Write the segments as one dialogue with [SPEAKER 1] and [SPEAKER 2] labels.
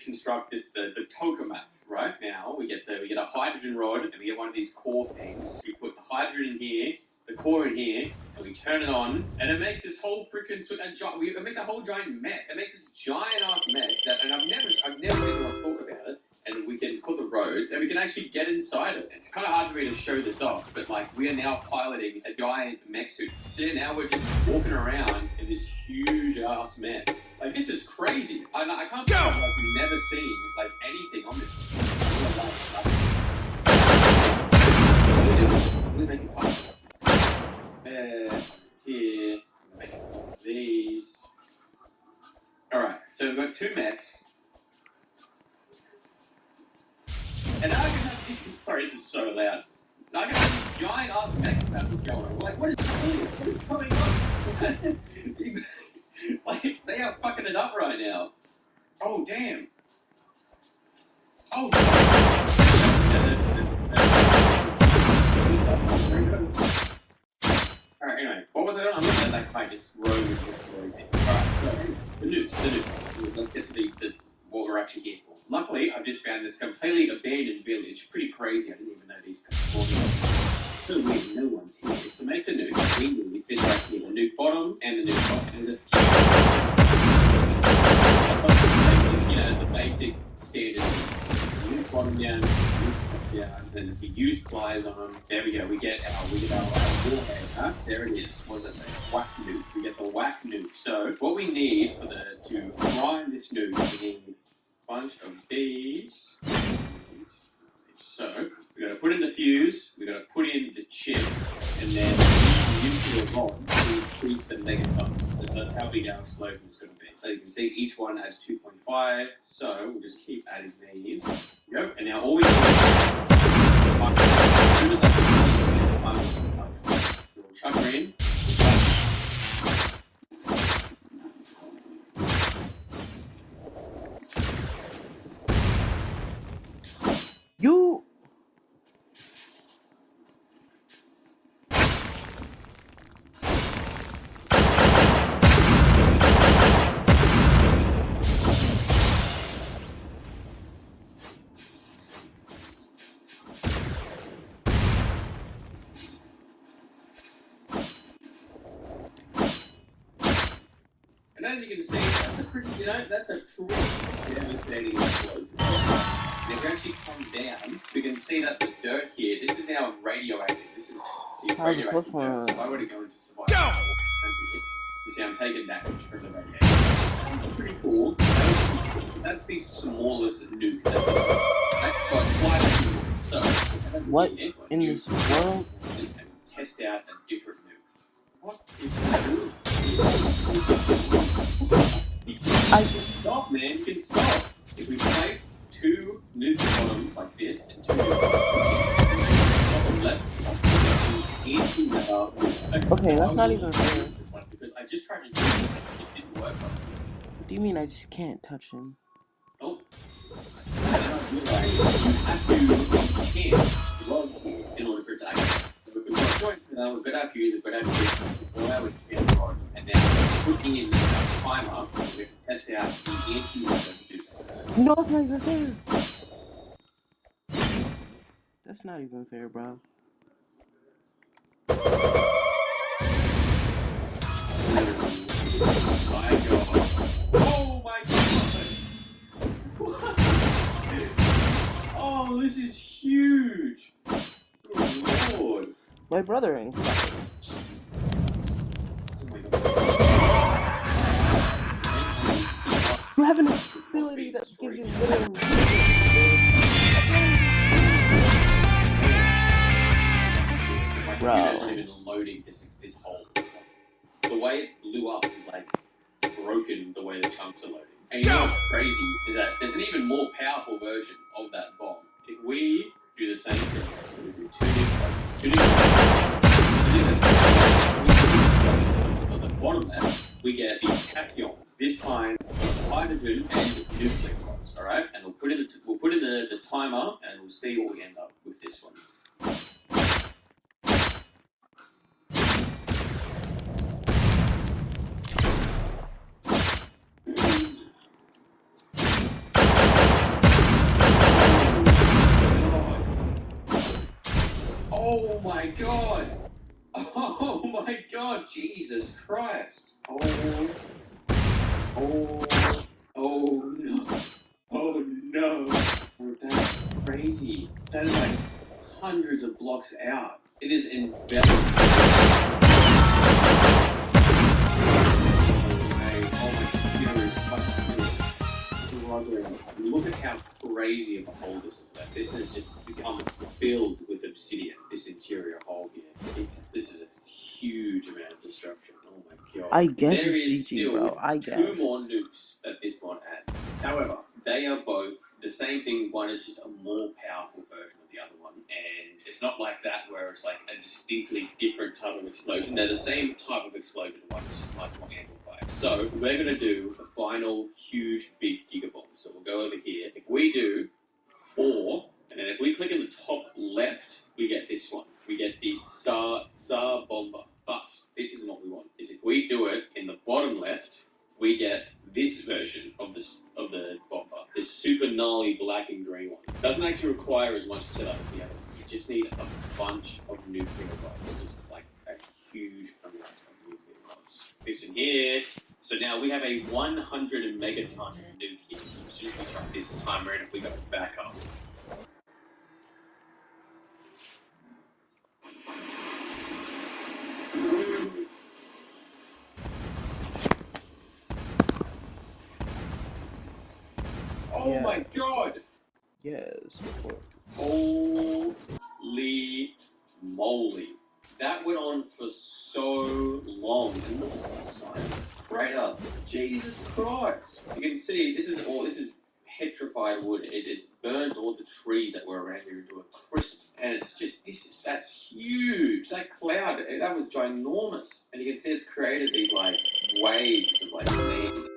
[SPEAKER 1] construct the tokamak. Right now, we get a hydrogen rod, and we get one of these core things. We put the hydrogen in here, the core in here, and we turn it on, and it makes this whole freaking it makes a whole giant mech. It makes this giant ass mech and I've never seen anyone talk about it. And it's called the Rhodes, and we can actually get inside it. It's kind of hard for me to show this off, but like we are now piloting a giant mech suit. So now we're just walking around in this huge ass mech. Like this is crazy. I can't believe I've never seen like anything on this. We're making pilots. Here, make these. All right, so we've got 2 mechs. And now I can have this. Sorry, this is so loud. Now I can have this giant ass mech battles going on. Like, what is going on? Like, they are fucking it up right now. Oh, damn. Oh, Alright, anyway, what was I on? I'm looking at that guy just roaming and destroying things. Alright, so the nukes. Let's get to what we're actually here for. Luckily, I've just found this completely abandoned village. Pretty crazy. I didn't even know these guys. So weird, no one's here. To make the nuke, we need this right here, the nuke bottom and the nuke top. And the basic standard. Nuke bottom down, nuke top down, and then if we use pliers on them, there we go. We get our warhead. Huh? There it is. What does that say? Whack nuke. We get the whack nuke. So what we need to prime this nuke, we need bunch of these. So we got to put in the fuse, we got to put in the chip, and then nuclear rod to increase the megatons. So that's how big our explosion is going to be. So you can see each one adds 2.5. So we'll just keep adding these. Yep. And now all we need we'll chuck her in.
[SPEAKER 2] You.
[SPEAKER 1] And as you can see, that's a pretty devastating explosion. And if we actually come down, we can see that the dirt here, this is now radioactive. This is radioactive dirt. So if I were to go into survival, you see I'm taking damage from the radiation. That's pretty cool. That's the smallest nuke. That's quite small. So
[SPEAKER 2] What in this world?
[SPEAKER 1] And test out a different nuke. What is that? You can stop, man. You can stop. If we place 2 nuke bottoms like this and 2 nuke bottoms left,
[SPEAKER 2] okay, that's not even fair.
[SPEAKER 1] This one because I just tried to do it. It didn't work.
[SPEAKER 2] What do you mean I just can't touch him?
[SPEAKER 1] Oh. You have to enchant rods in order for it to act. We've got our fuse, we've got our fuse, all our enchant rods, and now we're putting in our timer, we have to test out the anti-weapon.
[SPEAKER 2] No, that's not even fair. That's not even fair, bro.
[SPEAKER 1] My God. Oh my God. Oh, this is huge. Oh, Lord.
[SPEAKER 2] My brother ain't.
[SPEAKER 1] Oh my God.
[SPEAKER 2] You have an ability that gives you literal.
[SPEAKER 1] My computer's not even loading this whole thing. The way it blew up is like broken the way the chunks are loading. And you know what's crazy is that there's an even more powerful version of that bomb. If we do the same thing, we do 2 on the bottom there, we get the tachyon. This time, hydrogen and nuclear bombs. All right, and we'll put in the timer, and we'll see what we end up with this one. my god! Oh my god, Jesus Christ! Oh no! Oh no! That's crazy. That is like hundreds of blocks out. It is enveloped. Oh my computer is fucking struggling. Look at how crazy of a hole this is left. This has just become filled with obsidian, this interior hole here. This is a huge amount of destruction. Oh my god.
[SPEAKER 2] I guess
[SPEAKER 1] There
[SPEAKER 2] it's
[SPEAKER 1] is
[SPEAKER 2] GG,
[SPEAKER 1] still
[SPEAKER 2] bro. I
[SPEAKER 1] two
[SPEAKER 2] guess.
[SPEAKER 1] more nukes that this mod adds. However, they are both the same thing. One is just a more powerful version of the other one, and it's not like that where it's like a distinctly different type of explosion. They're the same type of explosion, one is just much more amplified. So we're going to do the final huge big gigabomb. So we'll go over here. If we do 4, and then if we click in the top left, we get this one. We get the Tsar Bomber. But this isn't what we want. Is if we do it in the bottom left, we get this version of the bomber, this super gnarly black and green one. It doesn't actually require as much setup as the other one. You just need a bunch of nuclear rods, just like a huge amount of nuclear rods. This in here. So now we have a 100 megaton nuke here. So as soon as we try this timer in, if we go back up. Oh
[SPEAKER 2] Yeah.
[SPEAKER 1] my god!
[SPEAKER 2] Yes.
[SPEAKER 1] Holy moly. That went on for so long. And look at the silence. Straight up. Jesus Christ. You can see this is petrified wood. It's burned all the trees that were around here into a crisp. And it's just that's huge. That cloud, that was ginormous. And you can see it's created these like waves of like land.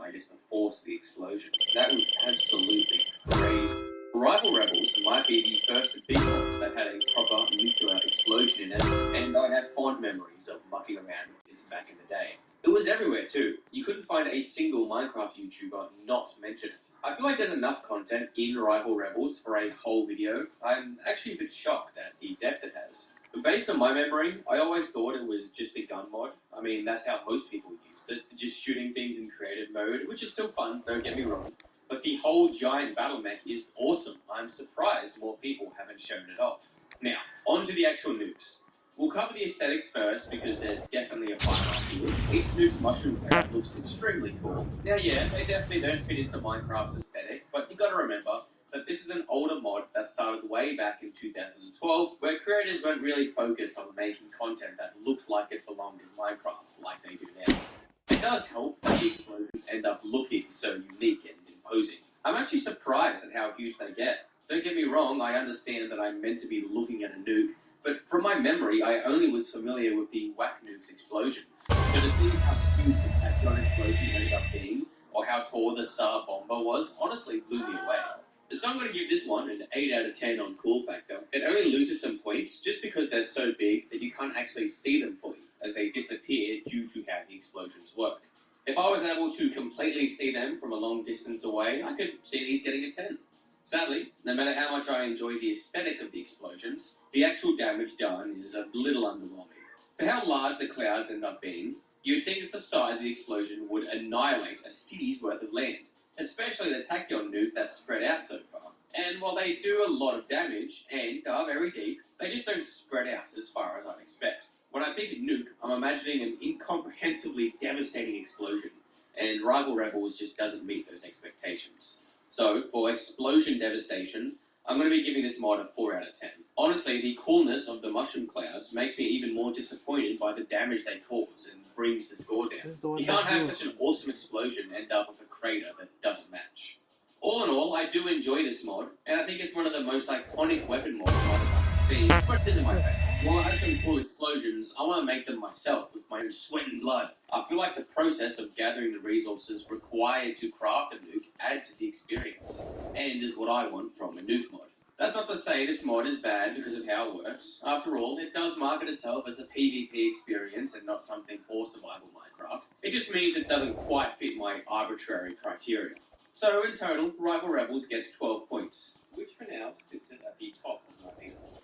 [SPEAKER 1] I guess the force of the explosion. That was absolutely crazy. Rival Rebels might be the first big one that had a proper nuclear explosion in it, and I have fond memories of mucking around with this back in the day. It was everywhere too. You couldn't find a single Minecraft YouTuber not mention it. I feel like there's enough content in Rival Rebels for a whole video. I'm actually a bit shocked at the depth it has. But based on my memory, I always thought it was just a gun mod. I mean, that's how most people used it, just shooting things in creative mode, which is still fun, don't get me wrong. But the whole giant battle mech is awesome. I'm surprised more people haven't shown it off. Now, on to the actual nukes. We'll cover the aesthetics first because they're definitely a highlight here. Each nuke's mushroom cloud looks extremely cool. Now yeah, they definitely don't fit into Minecraft's aesthetic, but you gotta remember that this is an older mod that started way back in 2012, where creators weren't really focused on making content that looked like it belonged in Minecraft like they do now. It does help that the explosions end up looking so unique and imposing. I'm actually surprised at how huge they get. Don't get me wrong, I understand that I'm meant to be looking at a nuke, but from my memory, I only was familiar with the Whack Nuke's explosion. So to see how huge the Tachyon explosion ended up being, or how tall the Tsar Bomber was, honestly blew me away. So I'm going to give this one an 8 out of 10 on cool factor. It only loses some points just because they're so big that you can't actually see them fully, as they disappear due to how the explosions work. If I was able to completely see them from a long distance away, I could see these getting a 10. Sadly, no matter how much I enjoy the aesthetic of the explosions, the actual damage done is a little underwhelming. For how large the clouds end up being, you'd think that the size of the explosion would annihilate a city's worth of land, especially the Tachyon nuke that's spread out so far. And while they do a lot of damage and are very deep, they just don't spread out as far as I'd expect. When I think of nuke, I'm imagining an incomprehensibly devastating explosion, and Rival Rebels just doesn't meet those expectations. So, for explosion devastation, I'm going to be giving this mod a 4 out of 10. Honestly, the coolness of the mushroom clouds makes me even more disappointed by the damage they cause and brings the score down. You can't have such an awesome explosion end up with a crater that doesn't match. All in all, I do enjoy this mod, and I think it's one of the most iconic weapon mods I've seen, but it isn't my favourite. While I have some cool explosions, I want to make them myself with my own sweat and blood. I feel like the process of gathering the resources required to craft a nuke add to the experience, and is what I want from a nuke mod. That's not to say this mod is bad because of how it works. After all, it does market itself as a PvP experience and not something for survival Minecraft. It just means it doesn't quite fit my arbitrary criteria. So in total, Rival Rebels gets 12 points, which for now sits it at the top of my leaderboard.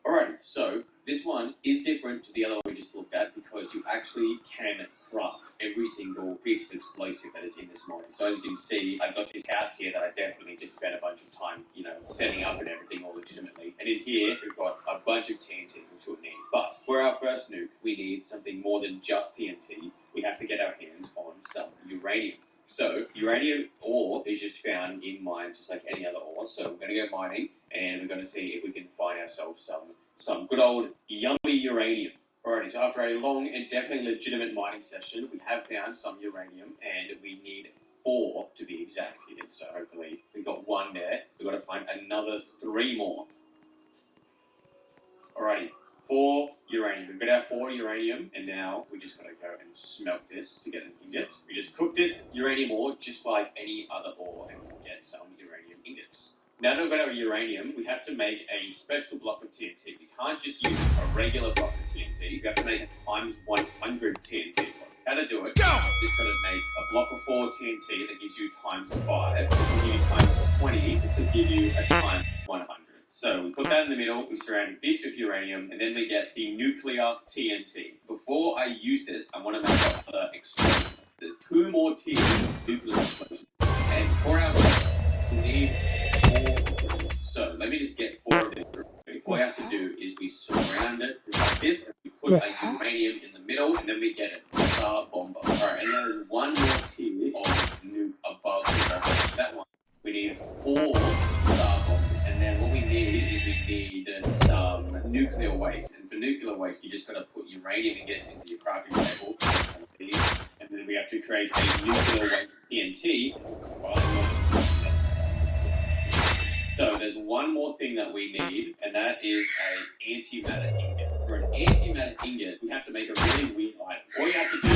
[SPEAKER 1] Alrighty, so this one is different to the other one we just looked at because you actually can craft every single piece of explosive that is in this mod. So as you can see, I've got this house here that I definitely just spent a bunch of time, setting up and everything all legitimately. And in here, we've got a bunch of TNT which we'll need. But for our first nuke, we need something more than just TNT. We have to get our hands on some uranium. So, uranium ore is just found in mines just like any other ore. So, we're going to go mining and we're going to see if we can find ourselves some good old yummy uranium. Alrighty, so after a long and definitely legitimate mining session, we have found some uranium and we need 4 to be exact here. So, hopefully, we've got 1 there. We've got to find another 3 more. Alrighty. 4 uranium. We've got our 4 uranium, and now we just gotta go and smelt this to get an ingot. We just cook this uranium ore just like any other ore, and we'll get some uranium ingots. Now that we've got our uranium, we have to make a special block of TNT. We can't just use a regular block of TNT. We have to make a times 100 TNT block. How to do it? Just gotta make a block of 4 TNT that gives you times 5. This will give you times 20. This will give you a times 100. So we put that in the middle, we surround this with uranium, and then we get the nuclear TNT. Before I use this, I want to make another explosion. There's 2 more tiers of nuclear explosions. And for our we need 4 of these. So let me just get 4 of these. What we have to do is we surround it like this, and we put a uranium in the middle, and then we get a SAR bomber. Alright, and there is 1 more tier of nuke above that one. We need 4 SAR bombers. And then what we need is we need some nuclear waste. And for nuclear waste, you just got to put uranium ingots into your crafting table, some of these, and then we have to create a nuclear waste TNT. So there's 1 more thing that we need, and that is an antimatter ingot. For an antimatter ingot, we have to make a really weird item. All you have to do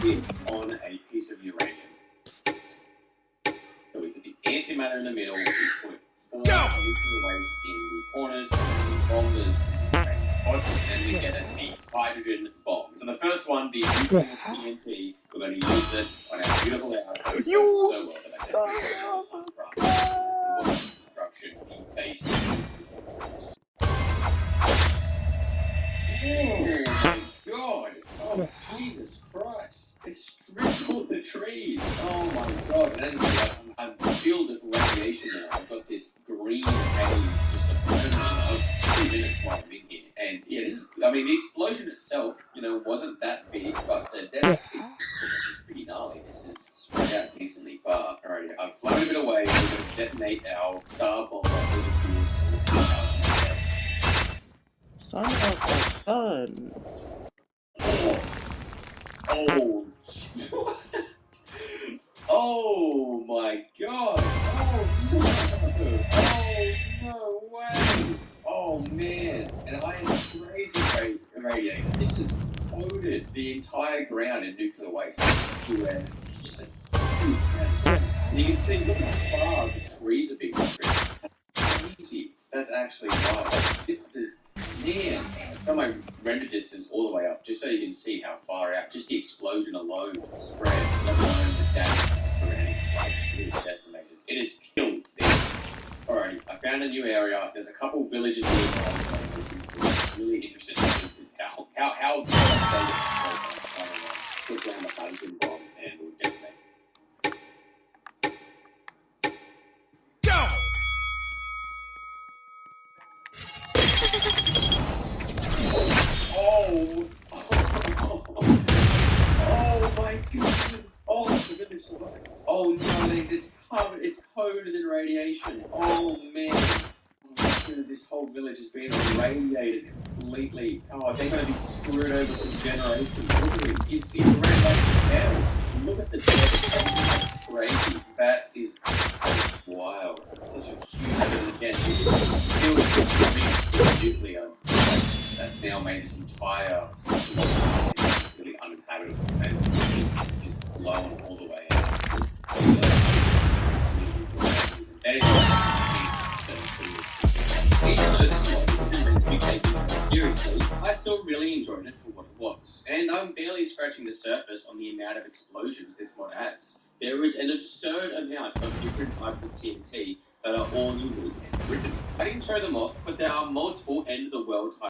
[SPEAKER 1] is on a piece of uranium. So we put the antimatter in the middle, we put 4 nuclear waste in the corners, and the bombers in the main spots, and then we get a hydrogen bomb. So the first one, the nuclear TNT, we're going to use it on our beautiful house. So well that I definitely construction, the base. Oh my god! Oh Jesus Christ! It's stripped all the trees! Oh my god! And as I'm filled with radiation now. I've got this green haze just a 2 minutes while I'm in here. And yeah, the explosion itself, wasn't that big, but the devastation is pretty gnarly. This is spread out decently far. Alrighty, I've flown a bit away. We're going to detonate our star bomber over here.
[SPEAKER 2] Son of a gun.
[SPEAKER 1] Oh my god! Oh no way! Oh man! And I am crazy radiating. This is coated the entire ground in nuclear waste. And you can see, look how far the trees are being stripped. That's crazy. That's actually wild. This is, man, from my render distance all the way up, just so you can see how far out, just the explosion alone spreads, let alone the damage around it is decimated. It has killed this. Alrighty, I found a new area. There's a couple villages nearby. I'm really interested in how they put down the hydrogen bomb and we'll detonate. Oh my god! Oh, the village survived. Oh no, it's coated in radiation. Oh man. This whole village has been irradiated completely. Oh, they're going to be screwed over for generations. Look at it. It's red like hell. Look at the death. That's crazy. That is wild. Such a huge again. It's nuclear. That's now made this entire really uninhabitable. It's just blown all the way out. That is even though this one isn't meant to be taken seriously, I still really enjoyed it for what it was, and I'm barely scratching the surface on the amount of explosions this mod has. There is an absurd amount of different types of TNT that are all unique and original. I didn't show them off, but there are multiple end-of-the-world type